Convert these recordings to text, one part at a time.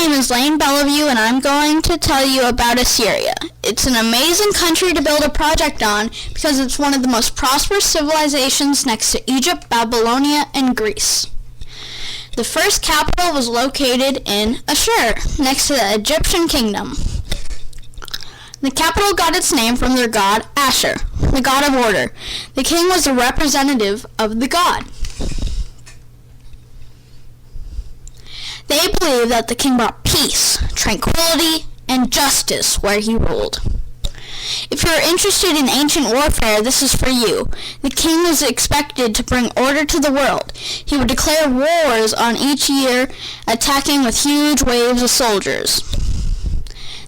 name is Lane Bellevue, and I'm going to tell you about Assyria. It's an amazing country to build a project on because it's one of the most prosperous civilizations next to Egypt, Babylonia, and Greece. The first capital was located in Assyria, next to the Egyptian kingdom. The capital got its name from their god Asher, the god of order. The king was a representative of the god. They believed that the king brought peace, tranquility, and justice where he ruled. If you're interested in ancient warfare, this is for you. The king was expected to bring order to the world. He would declare wars on each year, attacking with huge waves of soldiers.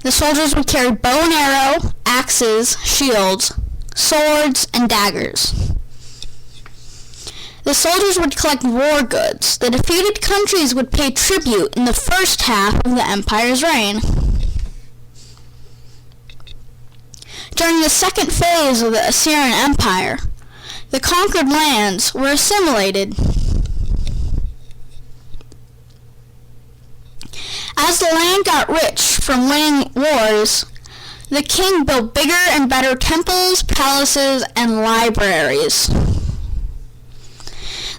The soldiers would carry bow and arrow, axes, shields, swords, and daggers. The soldiers would collect war goods. The defeated countries would pay tribute in the first half of the empire's reign. During the second phase of the Assyrian Empire, the conquered lands were assimilated. As the land got rich from winning wars, the king built bigger and better temples, palaces, and libraries.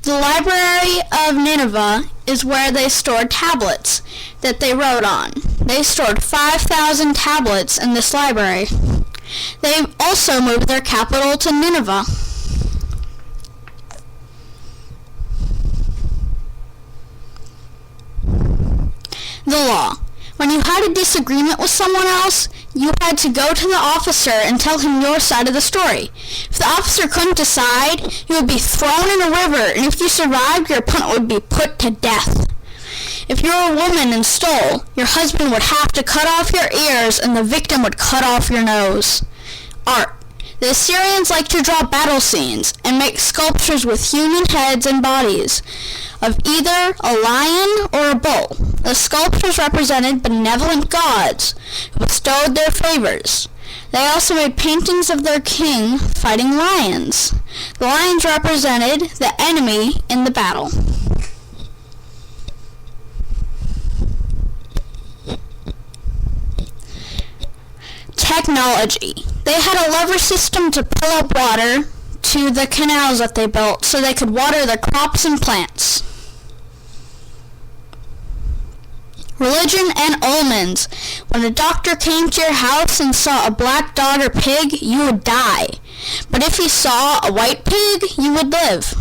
The Library of Nineveh is where they stored tablets that they wrote on. They stored 5,000 tablets in this library. They also moved their capital to Nineveh. The law. When you had a disagreement with someone else, you had to go to the officer and tell him your side of the story. If the officer couldn't decide, you would be thrown in a river, and if you survived, your opponent would be put to death. If you were a woman and stole, your husband would have to cut off your ears, and the victim would cut off your nose. Art. The Assyrians liked to draw battle scenes and make sculptures with human heads and bodies of either a lion or a bull. The sculptures represented benevolent gods who bestowed their favors. They also made paintings of their king fighting lions. The lions represented the enemy in the battle. Technology. They had a lever system to pull up water to the canals that they built so they could water their crops and plants. Religion and omens. When a doctor came to your house and saw a black dog or pig, you would die. But if he saw a white pig, you would live.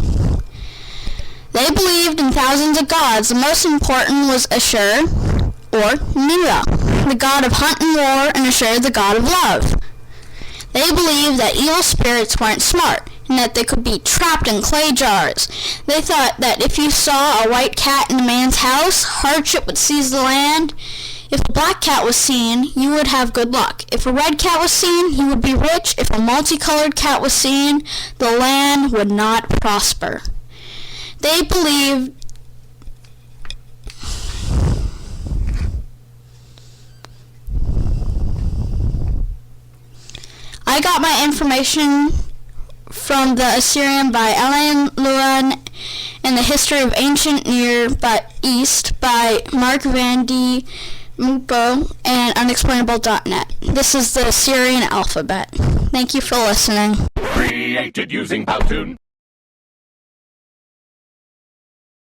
They believed in thousands of gods. The most important was Ashur, or Nineveh, the god of hunt and war, and Ashur, the god of love. They believed that evil spirits weren't smart, and that they could be trapped in clay jars. They thought that if you saw a white cat in a man's house, hardship would seize the land. If a black cat was seen, you would have good luck. If a red cat was seen, you would be rich. If a multicolored cat was seen, the land would not prosper. They believed I got my information from the Assyrian by Ellen Llewellyn and the History of Ancient Near East by Mark Van de Mupo and unexplainable.net. This is the Assyrian alphabet. Thank you for listening. Created using Powtoon.